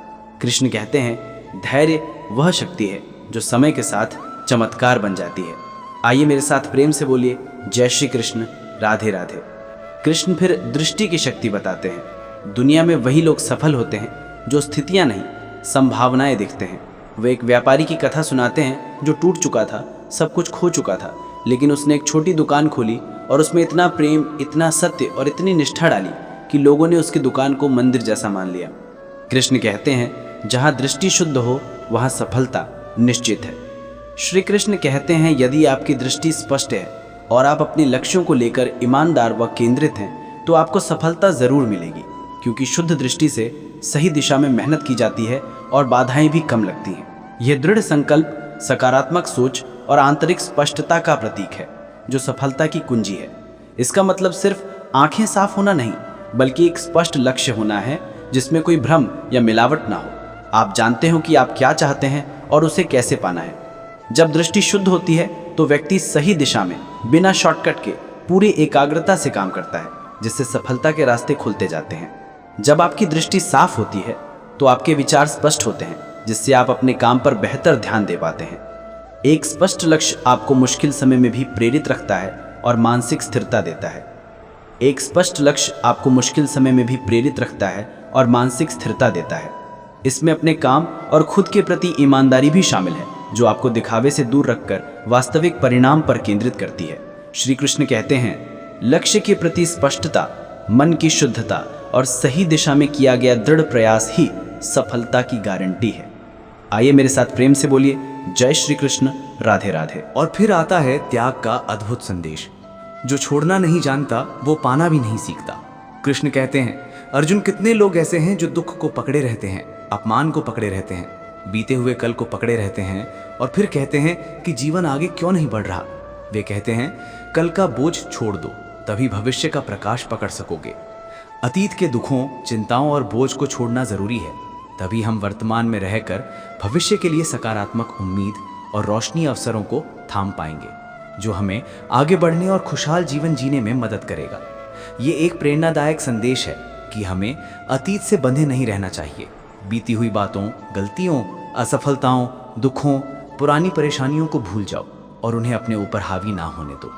कृष्ण कहते हैं, धैर्य वह शक्ति है जो समय के साथ चमत्कार बन जाती है। आइए मेरे साथ प्रेम से बोलिए जय श्री कृष्ण, राधे राधे। कृष्ण फिर दृष्टि की शक्ति बताते हैं। दुनिया में वही लोग सफल होते हैं जो स्थितियां नहीं, संभावनाएं दिखते हैं। वे एक व्यापारी की कथा सुनाते हैं जो टूट चुका था, सब कुछ खो चुका था, लेकिन उसने एक छोटी दुकान खोली और उसमें इतना प्रेम, इतना सत्य और इतनी निष्ठा डाली कि लोगों ने उसकी दुकान को मंदिर जैसा मान लिया। कृष्ण कहते हैं, जहाँ दृष्टि शुद्ध हो वहाँ सफलता निश्चित है। श्री कृष्ण कहते हैं, यदि आपकी दृष्टि स्पष्ट है और आप अपने लक्ष्यों को लेकर ईमानदार व केंद्रित हैं, तो आपको सफलता जरूर मिलेगी, क्योंकि शुद्ध दृष्टि से सही दिशा में मेहनत की जाती है और बाधाएं भी कम लगती हैं। यह दृढ़ संकल्प, सकारात्मक सोच और आंतरिक स्पष्टता का प्रतीक है जो सफलता की कुंजी है। इसका मतलब सिर्फ आंखें साफ होना नहीं, बल्कि एक स्पष्ट लक्ष्य होना है जिसमें कोई भ्रम या मिलावट ना हो। आप जानते हो कि आप क्या चाहते हैं और उसे कैसे पाना है। जब दृष्टि शुद्ध होती है तो व्यक्ति सही दिशा में बिना शॉर्टकट के पूरी एकाग्रता से काम करता है, जिससे सफलता के रास्ते खुलते जाते हैं। जब आपकी दृष्टि साफ होती है तो आपके विचार स्पष्ट होते हैं, जिससे आप अपने काम पर बेहतर ध्यान दे पाते हैं। एक स्पष्ट लक्ष्य आपको मुश्किल समय में भी प्रेरित रखता है और मानसिक स्थिरता देता है। एक स्पष्ट लक्ष्य आपको मुश्किल समय में भी प्रेरित रखता है और मानसिक स्थिरता देता है। इसमें अपने काम और खुद के प्रति ईमानदारी भी शामिल है, जो आपको दिखावे से दूर रखकर वास्तविक परिणाम पर केंद्रित करती है। श्री कृष्ण कहते हैं, लक्ष्य के प्रति स्पष्टता, मन की शुद्धता और सही दिशा में किया गया दृढ़ प्रयास ही सफलता की गारंटी है। आइए मेरे साथ प्रेम से बोलिए, जय श्री कृष्ण, राधे राधे। और फिर आता है त्याग का अद्भुत संदेश। जो छोड़ना नहीं जानता वो पाना भी नहीं सीखता। कृष्ण कहते हैं, अर्जुन, कितने लोग ऐसे हैं जो दुख को पकड़े रहते हैं, अपमान को पकड़े रहते हैं, बीते हुए कल को पकड़े रहते हैं और फिर कहते हैं कि जीवन आगे क्यों नहीं बढ़ रहा। वे कहते हैं, कल का बोझ छोड़ दो, तभी भविष्य का प्रकाश पकड़ सकोगे। अतीत के दुखों, चिंताओं और बोझ को छोड़ना जरूरी है, तभी हम वर्तमान में रहकर भविष्य के लिए सकारात्मक उम्मीद और रोशनी अवसरों को थाम पाएंगे, जो हमें आगे बढ़ने और खुशहाल जीवन जीने में मदद करेगा। ये एक प्रेरणादायक संदेश है कि हमें अतीत से बंधे नहीं रहना चाहिए। बीती हुई बातों, गलतियों, असफलताओं, दुखों, पुरानी परेशानियों को भूल जाओ और उन्हें अपने ऊपर हावी ना होने दो।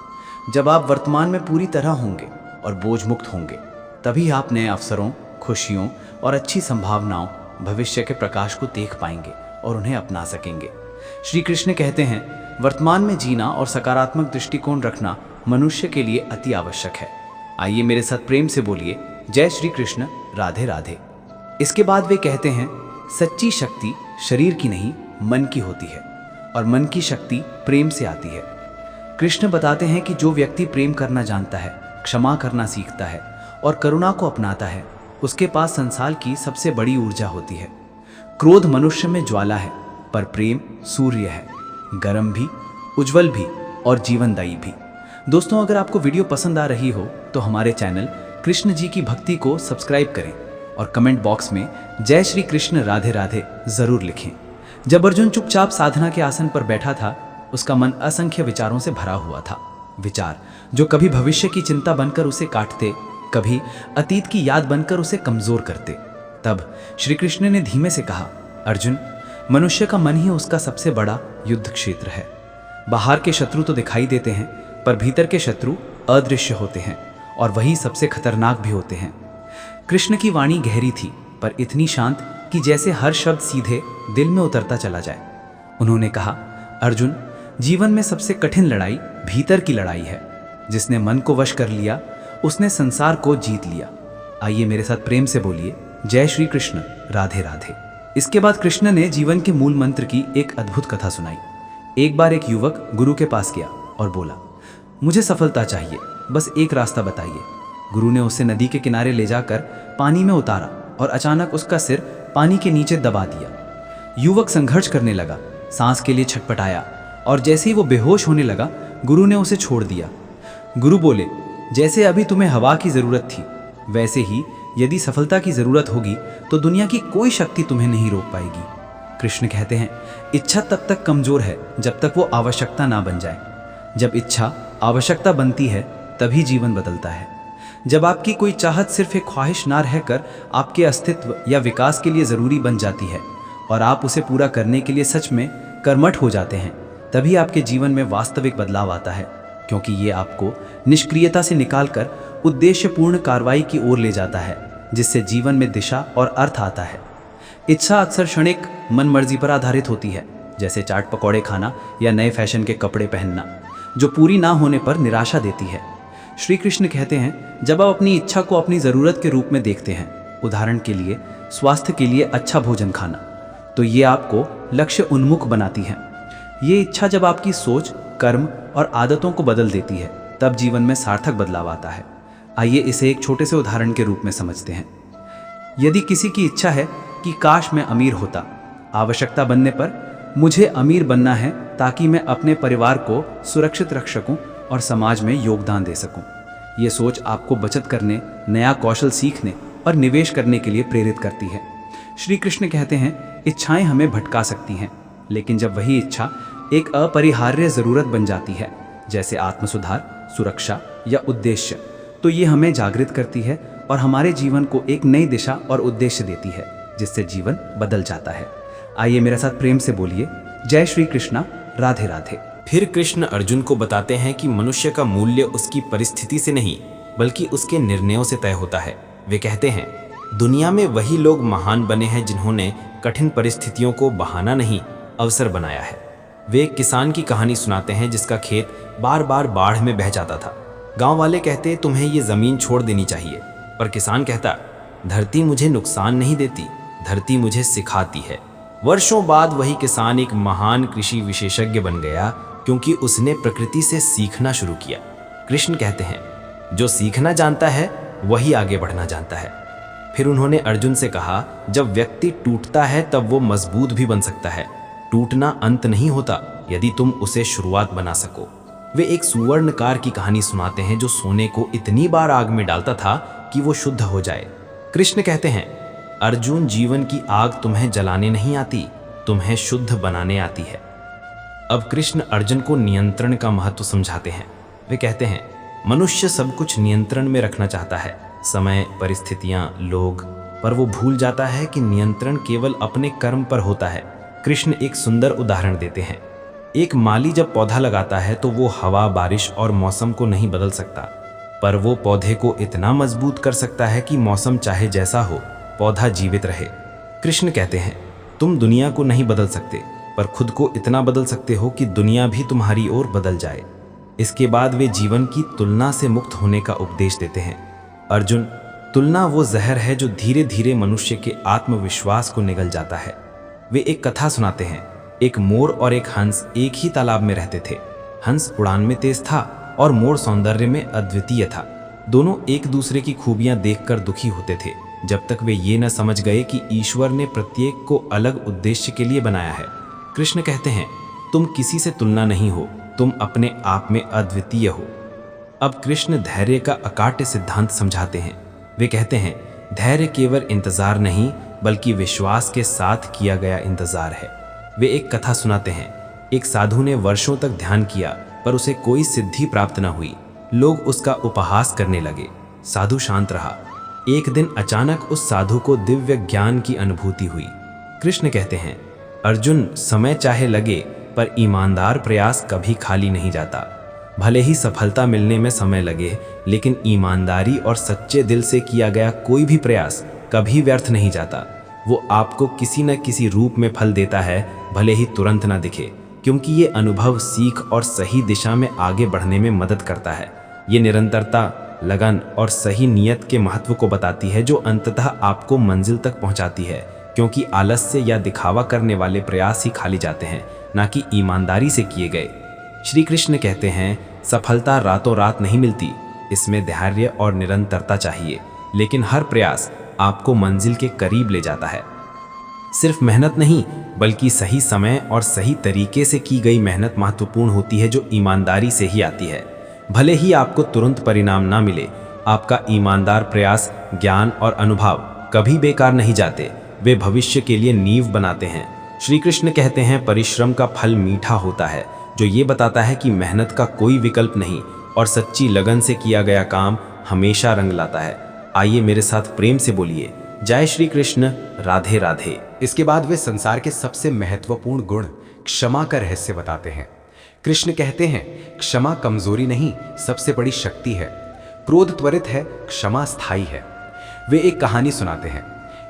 जब आप वर्तमान में पूरी तरह होंगे और बोझ मुक्त होंगे, तभी आप नए अवसरों, खुशियों और अच्छी संभावनाओं, भविष्य के प्रकाश को देख पाएंगे और उन्हें अपना सकेंगे। श्री कृष्ण कहते हैं, वर्तमान में जीना और सकारात्मक दृष्टिकोण रखना मनुष्य के लिए अति आवश्यक है। आइए मेरे साथ प्रेम से बोलिए, जय श्री कृष्ण, राधे राधे। इसके बाद वे कहते हैं, सच्ची शक्ति शरीर की नहीं मन की होती है और मन की शक्ति प्रेम से आती है। कृष्ण बताते हैं कि जो व्यक्ति प्रेम करना जानता है, क्षमा करना सीखता है और करुणा को अपनाता है, उसके पास संसार की सबसे बड़ी ऊर्जा होती है। क्रोध मनुष्य में ज्वाला है, पर प्रेम सूर्य है, गर्म भी, उज्जवल भी और जीवनदायी भी। दोस्तों, अगर आपको वीडियो पसंद आ रही हो तो हमारे चैनल कृष्ण जी की भक्ति को सब्सक्राइब करें और कमेंट बॉक्स में जय श्री कृष्ण, राधे राधे जरूर लिखें। जब अर्जुन चुपचाप साधना के आसन पर बैठा था, उसका मन असंख्य विचारों से भरा हुआ था। विचार जो कभी भविष्य की चिंता बनकर उसे काटते, कभी अतीत की याद बनकर उसे कमजोर करते। तब श्री कृष्ण ने धीमे से कहा, अर्जुन, मनुष्य का मन ही उसका सबसे बड़ा युद्ध क्षेत्र है। बाहर के शत्रु तो दिखाई देते हैं, पर भीतर के शत्रु अदृश्य होते हैं और वही सबसे खतरनाक भी होते हैं। कृष्ण की वाणी गहरी थी, पर इतनी शांत कि जैसे हर शब्द सीधे दिल में उतरता चला जाए। उन्होंने कहा, अर्जुन, जीवन में सबसे कठिन लड़ाई भीतर की लड़ाई है। जिसने मन को वश कर लिया, उसने संसार को जीत लिया। आइए मेरे साथ प्रेम से बोलिए, जय श्री कृष्ण, राधे राधे। इसके बाद कृष्ण ने जीवन के मूल मंत्र की एक अद्भुत कथा सुनाई। एक बार एक युवक गुरु के पास गया और बोला, मुझे सफलता चाहिए, बस एक रास्ता बताइए। गुरु ने उसे नदी के किनारे ले जाकर पानी में उतारा और अचानक उसका सिर पानी के नीचे दबा दिया। युवक संघर्ष करने लगा, सांस के लिए छटपटाया और जैसे ही वो बेहोश होने लगा, गुरु ने उसे छोड़ दिया। गुरु बोले, जैसे अभी तुम्हें हवा की जरूरत थी, वैसे ही यदि सफलता की जरूरत होगी तो दुनिया की कोई शक्ति तुम्हें नहीं रोक पाएगी। कृष्ण कहते हैं, इच्छा तब तक कमजोर है जब तक वो आवश्यकता ना बन जाए। जब इच्छा आवश्यकता बनती है तभी जीवन बदलता है। जब आपकी कोई चाहत सिर्फ एक ख्वाहिश ना रहकर आपके अस्तित्व या विकास के लिए ज़रूरी बन जाती है और आप उसे पूरा करने के लिए सच में कर्मठ हो जाते हैं, तभी आपके जीवन में वास्तविक बदलाव आता है, क्योंकि ये आपको निष्क्रियता से निकालकर उद्देश्यपूर्ण कार्रवाई की ओर ले जाता है, जिससे जीवन में दिशा और अर्थ आता है। इच्छा अक्सर क्षणिक मनमर्जी पर आधारित होती है, जैसे चाट पकौड़े खाना या नए फैशन के कपड़े पहनना, जो पूरी ना होने पर निराशा देती है। श्री कृष्ण कहते हैं, जब आप अपनी इच्छा को अपनी ज़रूरत के रूप में देखते हैं, उदाहरण के लिए स्वास्थ्य के लिए अच्छा भोजन खाना, तो ये आपको लक्ष्य उन्मुख बनाती है। ये इच्छा जब आपकी सोच, कर्म और आदतों को बदल देती है, तब जीवन में सार्थक बदलाव आता है। आइए इसे एक छोटे से उदाहरण के रूप में समझते हैं। यदि किसी की इच्छा है कि काश मैं अमीर होता, आवश्यकता बनने पर मुझे अमीर बनना है ताकि मैं अपने परिवार को सुरक्षित रख सकूं और समाज में योगदान दे सकूं। ये सोच आपको बचत करने, नया कौशल सीखने और निवेश करने के लिए प्रेरित करती है। श्री कृष्ण कहते हैं, इच्छाएं हमें भटका सकती हैं, लेकिन जब वही इच्छा एक अपरिहार्य ज़रूरत बन जाती है, जैसे आत्मसुधार, सुरक्षा या उद्देश्य, तो ये हमें जागृत करती है और हमारे जीवन को एक नई दिशा और उद्देश्य देती है, जिससे जीवन बदल जाता है। आइए मेरे साथ प्रेम से बोलिए, जय श्री कृष्णा, राधे राधे। फिर कृष्ण अर्जुन को बताते हैं कि मनुष्य का मूल्य उसकी परिस्थिति से नहीं बल्कि उसके निर्णयों से तय होता है। वे कहते हैं, दुनिया में वही लोग महान बने हैं जिन्होंने कठिन परिस्थितियों को बहाना नहीं, अवसर बनाया है। वे एक किसान की कहानी सुनाते हैं जिसका खेत बार बार बाढ़ में बह जाता था। गांव वाले कहते, तुम्हें ये ज़मीन छोड़ देनी चाहिए, पर किसान कहता, धरती मुझे नुकसान नहीं देती, धरती मुझे सिखाती है। वर्षों बाद वही किसान एक महान कृषि विशेषज्ञ बन गया, क्योंकि उसने प्रकृति से सीखना शुरू किया। कृष्ण कहते हैं, जो सीखना जानता है वही आगे बढ़ना जानता है। फिर उन्होंने अर्जुन से कहा, जब व्यक्ति टूटता है तब वो मजबूत भी बन सकता है। टूटना अंत नहीं होता यदि तुम उसे शुरुआत बना सको। वे एक सुवर्णकार की कहानी सुनाते हैं जो सोने को इतनी बार आग में डालता था कि वो शुद्ध हो जाए। कृष्ण कहते हैं, अर्जुन, जीवन की आग तुम्हें जलाने नहीं आती, तुम्हें शुद्ध बनाने आती है। अब कृष्ण अर्जुन को नियंत्रण का महत्व समझाते हैं। वे कहते हैं, मनुष्य सब कुछ नियंत्रण में रखना चाहता है, समय, परिस्थितियां, लोग, पर वो भूल जाता है कि नियंत्रण केवल अपने कर्म पर होता है। कृष्ण एक सुंदर उदाहरण देते हैं। एक माली जब पौधा लगाता है तो वो हवा, बारिश और मौसम को नहीं बदल सकता, पर वो पौधे को इतना मजबूत कर सकता है कि मौसम चाहे जैसा हो, पौधा जीवित रहे। कृष्ण कहते हैं, तुम दुनिया को नहीं बदल सकते, पर खुद को इतना बदल सकते हो कि दुनिया भी तुम्हारी ओर बदल जाए। इसके बाद वे जीवन की तुलना से मुक्त होने का उपदेश देते हैं। अर्जुन, तुलना वो जहर है जो धीरे धीरे मनुष्य के आत्मविश्वास को निगल जाता है। वे एक कथा सुनाते हैं। एक मोर और एक हंस एक ही तालाब में रहते थे। हंस उड़ान में तेज था और मोर सौंदर्य में अद्वितीय था। दोनों एक दूसरे की खूबियां देखकर दुखी होते थे, जब तक वे ये न समझ गए कि ईश्वर ने प्रत्येक को अलग उद्देश्य के लिए बनाया है। कृष्ण कहते हैं, तुम किसी से तुलना नहीं हो, तुम अपने आप में अद्वितीय हो। अब कृष्ण धैर्य का अकाट्य सिद्धांत समझाते हैं। वे कहते हैं, धैर्य केवल इंतजार नहीं बल्कि विश्वास के साथ किया गया इंतजार है। वे एक कथा सुनाते हैं। एक साधु ने वर्षों तक ध्यान किया पर उसे कोई सिद्धि प्राप्त न हुई। लोग उसका उपहास करने लगे। साधु शांत रहा। एक दिन अचानक उस साधु को दिव्य ज्ञान की अनुभूति हुई। कृष्ण कहते हैं, अर्जुन, समय चाहे लगे पर ईमानदार प्रयास कभी खाली नहीं जाता। भले ही सफलता मिलने में समय लगे, लेकिन ईमानदारी और सच्चे दिल से किया गया कोई भी प्रयास कभी व्यर्थ नहीं जाता। वो आपको किसी न किसी रूप में फल देता है, भले ही तुरंत ना दिखे, क्योंकि ये अनुभव सीख और सही दिशा में आगे बढ़ने में मदद करता है। ये निरंतरता, लगन और सही नियत के महत्व को बताती है, जो अंततः आपको मंजिल तक पहुंचाती है, क्योंकि आलस्य या दिखावा करने वाले प्रयास ही खाली जाते हैं, ना कि ईमानदारी से किए गए। श्री कृष्ण कहते हैं, सफलता रातों रात नहीं मिलती, इसमें धैर्य और निरंतरता चाहिए, लेकिन हर प्रयास आपको मंजिल के करीब ले जाता है। सिर्फ मेहनत नहीं बल्कि सही समय और सही तरीके से की गई मेहनत महत्वपूर्ण होती है, जो ईमानदारी से ही आती है। भले ही आपको तुरंत परिणाम ना मिले, आपका ईमानदार प्रयास, ज्ञान और अनुभव कभी बेकार नहीं जाते, वे भविष्य के लिए नींव बनाते हैं। श्री कृष्ण कहते हैं, परिश्रम का फल मीठा होता है, जो ये बताता है कि मेहनत का कोई विकल्प नहीं और सच्ची लगन से किया गया काम हमेशा रंग लाता है। आइए मेरे साथ प्रेम से बोलिए, जय श्री कृष्ण, राधे राधे। इसके बाद वे संसार के सबसे महत्वपूर्ण गुण क्षमा का रहस्य बताते हैं। कृष्ण कहते हैं, क्षमा कमजोरी नहीं, सबसे बड़ी शक्ति है। क्रोध त्वरित है, क्षमा स्थायी है। वे एक कहानी सुनाते हैं।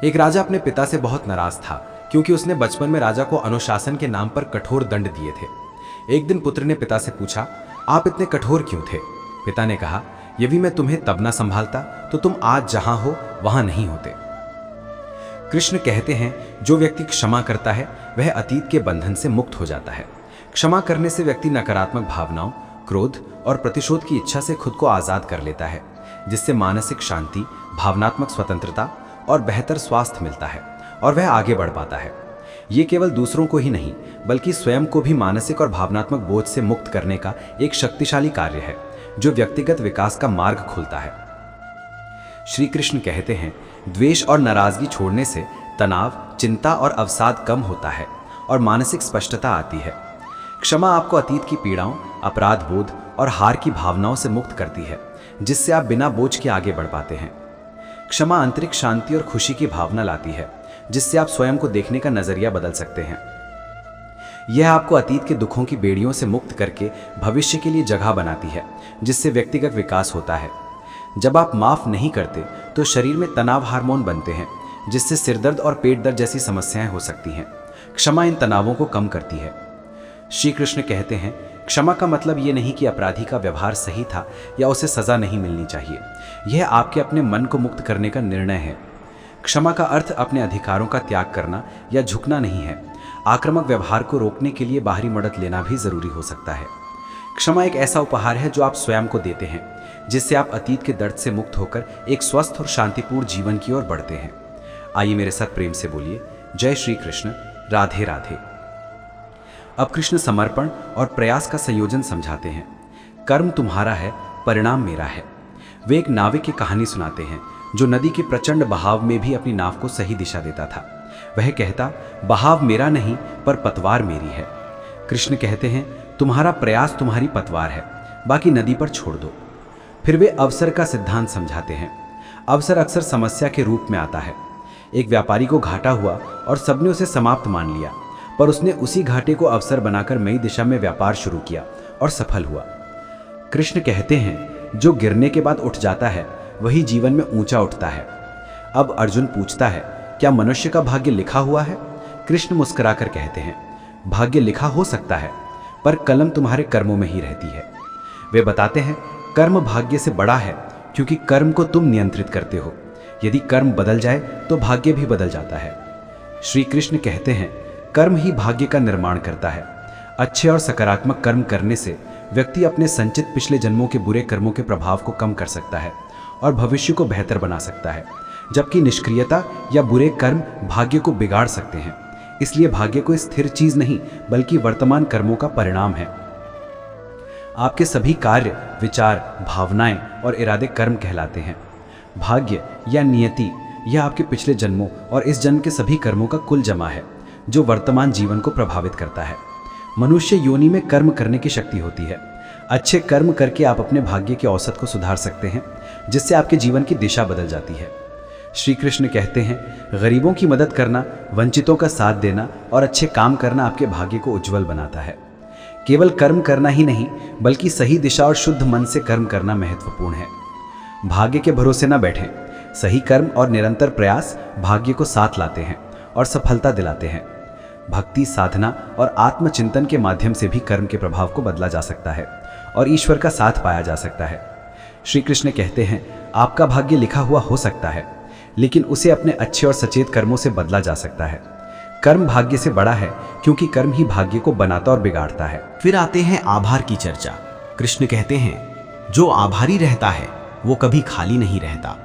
एक राजा अपने पिता से बहुत नाराज था, क्योंकि उसने बचपन में राजा को अनुशासन के नाम पर कठोर दंड दिए थे। एक दिन पुत्र ने पिता से पूछा, आप इतने कठोर क्यों थे? पिता ने कहा, यदि मैं तुम्हें तब ना संभालता तो तुम आज जहां हो वहां नहीं होते। कृष्ण कहते हैं, जो व्यक्ति क्षमा करता है वह अतीत के बंधन से मुक्त हो जाता है। क्षमा करने से व्यक्ति नकारात्मक भावनाओं, क्रोध और प्रतिशोध की इच्छा से खुद को आजाद कर लेता है, जिससे मानसिक शांति, भावनात्मक स्वतंत्रता और बेहतर स्वास्थ्य मिलता है और वह आगे बढ़ पाता है। ये केवल दूसरों को ही नहीं बल्कि स्वयं को भी मानसिक और भावनात्मक बोझ से मुक्त करने का एक शक्तिशाली कार्य है। जो व्यक्तिगत विकास का मार्ग खोलता है। श्री कृष्ण कहते हैं, द्वेष और नाराजगी छोड़ने से तनाव, चिंता और अवसाद कम होता है और मानसिक स्पष्टता आती है। क्षमा आपको अतीत की पीड़ाओं, अपराध बोध और हार की भावनाओं से मुक्त करती है, जिससे आप बिना बोझ के आगे बढ़ पाते हैं। क्षमा आंतरिक शांति और खुशी की भावना लाती है, जिससे आप स्वयं को देखने का नजरिया बदल सकते हैं। यह आपको अतीत के दुखों की बेड़ियों से मुक्त करके भविष्य के लिए जगह बनाती है, जिससे व्यक्तिगत विकास होता है। जब आप माफ नहीं करते तो शरीर में तनाव हार्मोन बनते हैं, जिससे सिरदर्द और पेट दर्द जैसी समस्याएं हो सकती हैं। क्षमा इन तनावों को कम करती है। श्री कृष्ण कहते हैं, क्षमा का मतलब ये नहीं कि अपराधी का व्यवहार सही था या उसे सजा नहीं मिलनी चाहिए। यह आपके अपने मन को मुक्त करने का निर्णय है। क्षमा का अर्थ अपने अधिकारों का त्याग करना या झुकना नहीं है। आक्रामक व्यवहार को रोकने के लिए बाहरी मदद लेना भी जरूरी हो सकता है। क्षमा एक ऐसा उपहार है जो आप स्वयं को देते हैं, जिससे आप अतीत के दर्द से मुक्त होकर एक स्वस्थ और शांतिपूर्ण जीवन की ओर बढ़ते हैं। आइए मेरे साथ प्रेम से बोलिए, जय श्री कृष्ण, राधे राधे। अब कृष्ण समर्पण और प्रयास का संयोजन समझाते हैं। कर्म तुम्हारा है, परिणाम मेरा है। वे एक नाविक की कहानी सुनाते हैं जो नदी के प्रचंड बहाव में भी अपनी नाव को सही दिशा देता था। वह कहता, बहाव मेरा नहीं पर पतवार मेरी है। कृष्ण कहते हैं, तुम्हारा प्रयास तुम्हारी पतवार है, बाकी नदी पर छोड़ दो। फिर वे अवसर का सिद्धांत समझाते हैं। अवसर अक्सर समस्या के रूप में आता है। एक व्यापारी को घाटा हुआ और सबने उसे समाप्त मान लिया, पर उसने उसी घाटे को अवसर बनाकर नई दिशा में व्यापार शुरू किया और सफल हुआ। कृष्ण कहते हैं, जो गिरने के बाद उठ जाता है वही जीवन में ऊंचा उठता है। अब अर्जुन पूछता है, क्या मनुष्य का भाग्य लिखा हुआ है? कृष्ण मुस्कुराकर कहते हैं, भाग्य लिखा हो सकता है, पर कलम तुम्हारे कर्मों में ही रहती है। वे बताते हैं, कर्म भाग्य से बड़ा है, क्योंकि कर्म को तुम नियंत्रित करते हो। यदि कर्म बदल जाए तो भाग्य भी बदल जाता है। श्री कृष्ण कहते हैं, कर्म ही भाग्य का निर्माण करता है। अच्छे और सकारात्मक कर्म करने से व्यक्ति अपने संचित पिछले जन्मों के बुरे कर्मों के प्रभाव को कम कर सकता है और भविष्य को बेहतर बना सकता है, जबकि निष्क्रियता या बुरे कर्म भाग्य को बिगाड़ सकते हैं। इसलिए भाग्य कोई स्थिर चीज नहीं, बल्कि वर्तमान कर्मों का परिणाम है। आपके सभी कार्य, विचार, भावनाएं और इरादे कर्म कहलाते हैं। भाग्य या नियति यह आपके पिछले जन्मों और इस जन्म के सभी कर्मों का कुल जमा है, जो वर्तमान जीवन को प्रभावित करता है। मनुष्य योनि में कर्म करने की शक्ति होती है। अच्छे कर्म करके आप अपने भाग्य के औसत को सुधार सकते हैं, जिससे आपके जीवन की दिशा बदल जाती है। श्री कृष्ण कहते हैं, गरीबों की मदद करना, वंचितों का साथ देना और अच्छे काम करना आपके भाग्य को उज्जवल बनाता है। केवल कर्म करना ही नहीं, बल्कि सही दिशा और शुद्ध मन से कर्म करना महत्वपूर्ण है। भाग्य के भरोसे न बैठें। सही कर्म और निरंतर प्रयास भाग्य को साथ लाते हैं और सफलता दिलाते हैं। भक्ति, साधना और आत्मचिंतन के माध्यम से भी कर्म के प्रभाव को बदला जा सकता है और ईश्वर का साथ पाया जा सकता है। श्री कृष्ण कहते हैं, आपका भाग्य लिखा हुआ हो सकता है, लेकिन उसे अपने अच्छे और सचेत कर्मों से बदला जा सकता है। कर्म भाग्य से बड़ा है, क्योंकि कर्म ही भाग्य को बनाता और बिगाड़ता है। फिर आते हैं आभार की चर्चा। कृष्ण कहते हैं, जो आभारी रहता है वो कभी खाली नहीं रहता।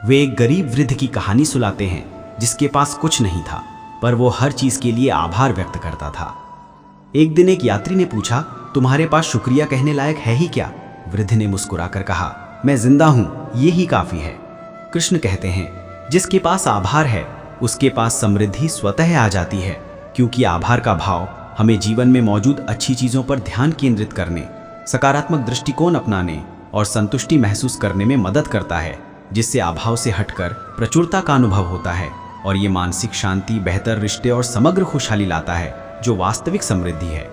वे एक गरीब वृद्ध की कहानी सुनाते हैं, जिसके पास कुछ नहीं था, पर वो हर चीज के लिए आभार व्यक्त करता था। एक दिन एक यात्री ने पूछा, तुम्हारे पास शुक्रिया कहने लायक है ही क्या? वृद्ध ने मुस्कुराकर कहा, मैं जिंदा हूं, ये ही काफी है। कृष्ण कहते हैं, जिसके पास आभार है उसके पास समृद्धि स्वतः आ जाती है, क्योंकि आभार का भाव हमें जीवन में मौजूद अच्छी चीजों पर ध्यान केंद्रित करने, सकारात्मक दृष्टिकोण अपनाने और संतुष्टि महसूस करने में मदद करता है, जिससे अभाव से हटकर प्रचुरता का अनुभव होता है और ये मानसिक शांति, बेहतर रिश्ते और समग्र खुशहाली लाता है, जो वास्तविक समृद्धि है।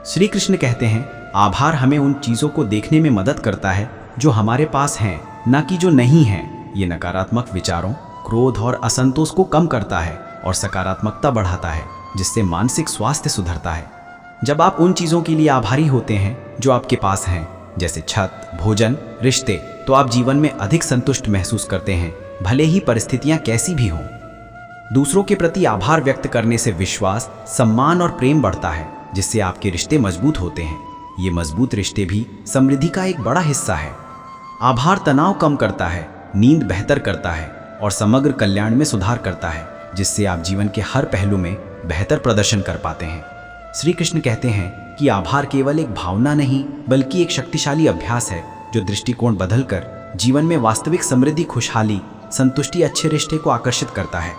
श्री कृष्ण कहते हैं, आभार हमें उन चीजों को देखने में मदद करता है जो हमारे पास हैं, न कि जो नहीं हैं। ये नकारात्मक विचारों, क्रोध और असंतोष को कम करता है और सकारात्मकता बढ़ाता है, जिससे मानसिक स्वास्थ्य सुधरता है। जब आप उन चीजों के लिए आभारी होते हैं जो आपके पास हैं, जैसे छत, भोजन, रिश्ते, तो आप जीवन में अधिक संतुष्ट महसूस करते हैं, भले ही परिस्थितियां कैसी भी हों। दूसरों के प्रति आभार व्यक्त करने से विश्वास, सम्मान और प्रेम बढ़ता है, जिससे आपके रिश्ते मजबूत होते हैं। ये मजबूत रिश्ते भी समृद्धि का एक बड़ा हिस्सा है। आभार तनाव कम करता है, नींद बेहतर करता है और समग्र कल्याण में सुधार करता है, जिससे आप जीवन के हर पहलू में बेहतर प्रदर्शन कर पाते हैं। श्री कृष्ण कहते हैं कि आभार केवल एक भावना नहीं, बल्कि एक शक्तिशाली अभ्यास है, जो दृष्टिकोण बदलकर जीवन में वास्तविक समृद्धि, खुशहाली, संतुष्टि, अच्छे रिश्ते को आकर्षित करता है।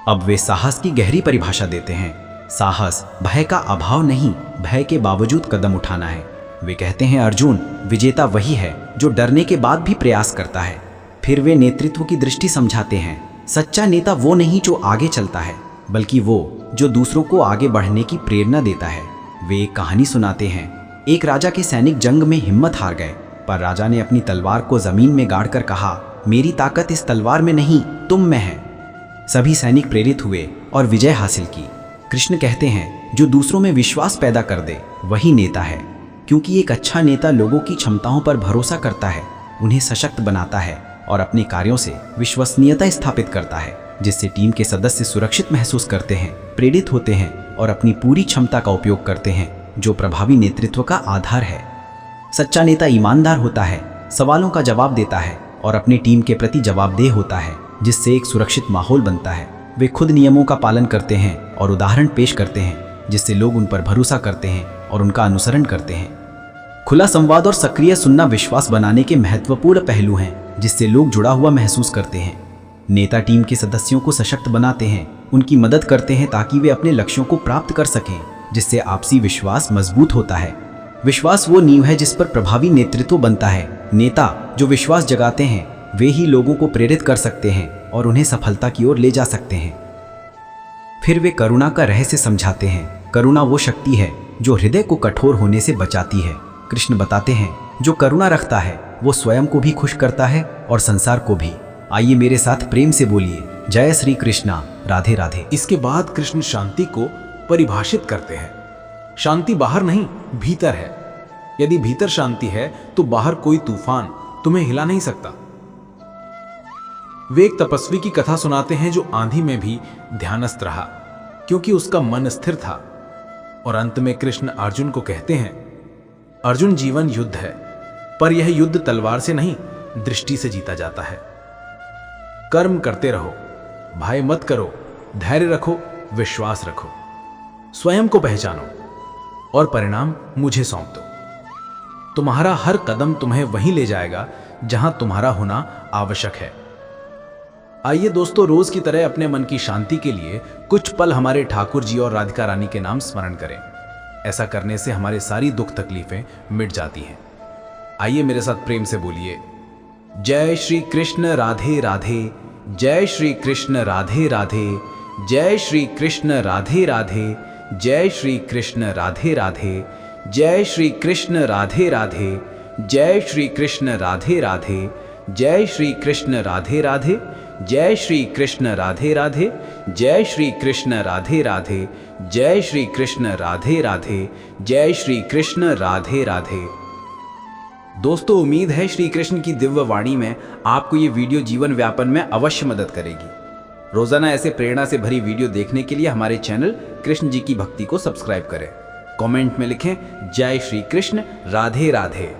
अब वे साहस की गहरी परिभाषा देते हैं। साहस भय का अभाव नहीं, भय के बावजूद कदम उठाना है। वे कहते हैं, अर्जुन, विजेता वही है जो डरने के बाद भी प्रयास करता है। फिर वे नेतृत्व की दृष्टि समझाते हैं। सच्चा नेता वो नहीं जो आगे चलता है, बल्कि वो जो दूसरों को आगे बढ़ने की प्रेरणा देता है। वे एक कहानी सुनाते हैं। एक राजा के सैनिक जंग में हिम्मत हार गए, पर राजा ने अपनी तलवार को जमीन में गाड़कर कहा, मेरी ताकत इस तलवार में नहीं, तुम में है। सभी सैनिक प्रेरित हुए और विजय हासिल की। कृष्ण कहते हैं, जो दूसरों में विश्वास पैदा कर दे वही नेता है, क्योंकि एक अच्छा नेता लोगों की क्षमताओं पर भरोसा करता है, उन्हें सशक्त बनाता है और अपने कार्यों से विश्वसनीयता स्थापित करता है, जिससे टीम के सदस्य सुरक्षित महसूस करते हैं, प्रेरित होते हैं और अपनी पूरी क्षमता का उपयोग करते हैं, जो प्रभावी नेतृत्व का आधार है। सच्चा नेता ईमानदार होता है, सवालों का जवाब देता है और अपनी टीम के प्रति जवाबदेह होता है, जिससे एक सुरक्षित माहौल बनता है। वे खुद नियमों का पालन करते हैं और उदाहरण पेश करते हैं, जिससे लोग उन पर भरोसा करते हैं और उनका अनुसरण करते हैं। खुला संवाद और सक्रिय सुनना विश्वास बनाने के महत्वपूर्ण पहलू हैं, जिससे लोग जुड़ा हुआ महसूस करते हैं। नेता टीम के सदस्यों को सशक्त बनाते हैं, उनकी मदद करते हैं ताकि वे अपने लक्ष्यों को प्राप्त कर सकें, जिससे आपसी विश्वास मजबूत होता है। विश्वास वो नींव है जिस पर प्रभावी नेतृत्व बनता है। नेता जो विश्वास जगाते हैं वे ही लोगों को प्रेरित कर सकते हैं और उन्हें सफलता की ओर ले जा सकते हैं। फिर वे करुणा का रहस्य समझाते हैं। करुणा वो शक्ति है जो हृदय को कठोर होने से बचाती है। कृष्ण बताते हैं, जो करुणा रखता है वो स्वयं को भी खुश करता है और संसार को भी। आइए मेरे साथ प्रेम से बोलिए, जय श्री कृष्णा, राधे राधे। इसके बाद कृष्ण शांति को परिभाषित करते हैं। शांति बाहर नहीं, भीतर है। यदि भीतर शांति है तो बाहर कोई तूफान तुम्हें हिला नहीं सकता। वे एक तपस्वी की कथा सुनाते हैं जो आंधी में भी ध्यानस्थ रहा, क्योंकि उसका मन स्थिर था। और अंत में कृष्ण अर्जुन को कहते हैं, अर्जुन, जीवन युद्ध है, पर यह युद्ध तलवार से नहीं, दृष्टि से जीता जाता है। कर्म करते रहो, भय मत करो, धैर्य रखो, विश्वास रखो, स्वयं को पहचानो और परिणाम मुझे सौंप दो। तुम्हारा हर कदम तुम्हें वहीं ले जाएगा जहां तुम्हारा होना आवश्यक है। आइए दोस्तों, रोज की तरह अपने मन की शांति के लिए कुछ पल हमारे ठाकुर जी और राधिका रानी के नाम स्मरण करें। ऐसा करने से हमारी सारी दुख तकलीफें मिट जाती हैं। आइए मेरे साथ प्रेम से बोलिए, जय श्री कृष्ण राधे राधे, जय श्री कृष्ण राधे राधे, जय श्री कृष्ण राधे राधे, जय श्री कृष्ण राधे राधे, जय श्री कृष्ण राधे राधे, जय श्री कृष्ण राधे राधे, जय श्री कृष्ण राधे राधे, जय श्री कृष्ण राधे राधे, जय श्री कृष्ण राधे राधे, जय श्री कृष्ण राधे राधे, जय श्री कृष्ण राधे राधे। दोस्तों, उम्मीद है श्री कृष्ण की दिव्य वाणी में आपको ये वीडियो जीवन व्यापन में अवश्य मदद करेगी। रोजाना ऐसे प्रेरणा से भरी वीडियो देखने के लिए हमारे चैनल कृष्ण जी की भक्ति को सब्सक्राइब करें। कमेंट में लिखें, जय श्री कृष्ण, राधे राधे।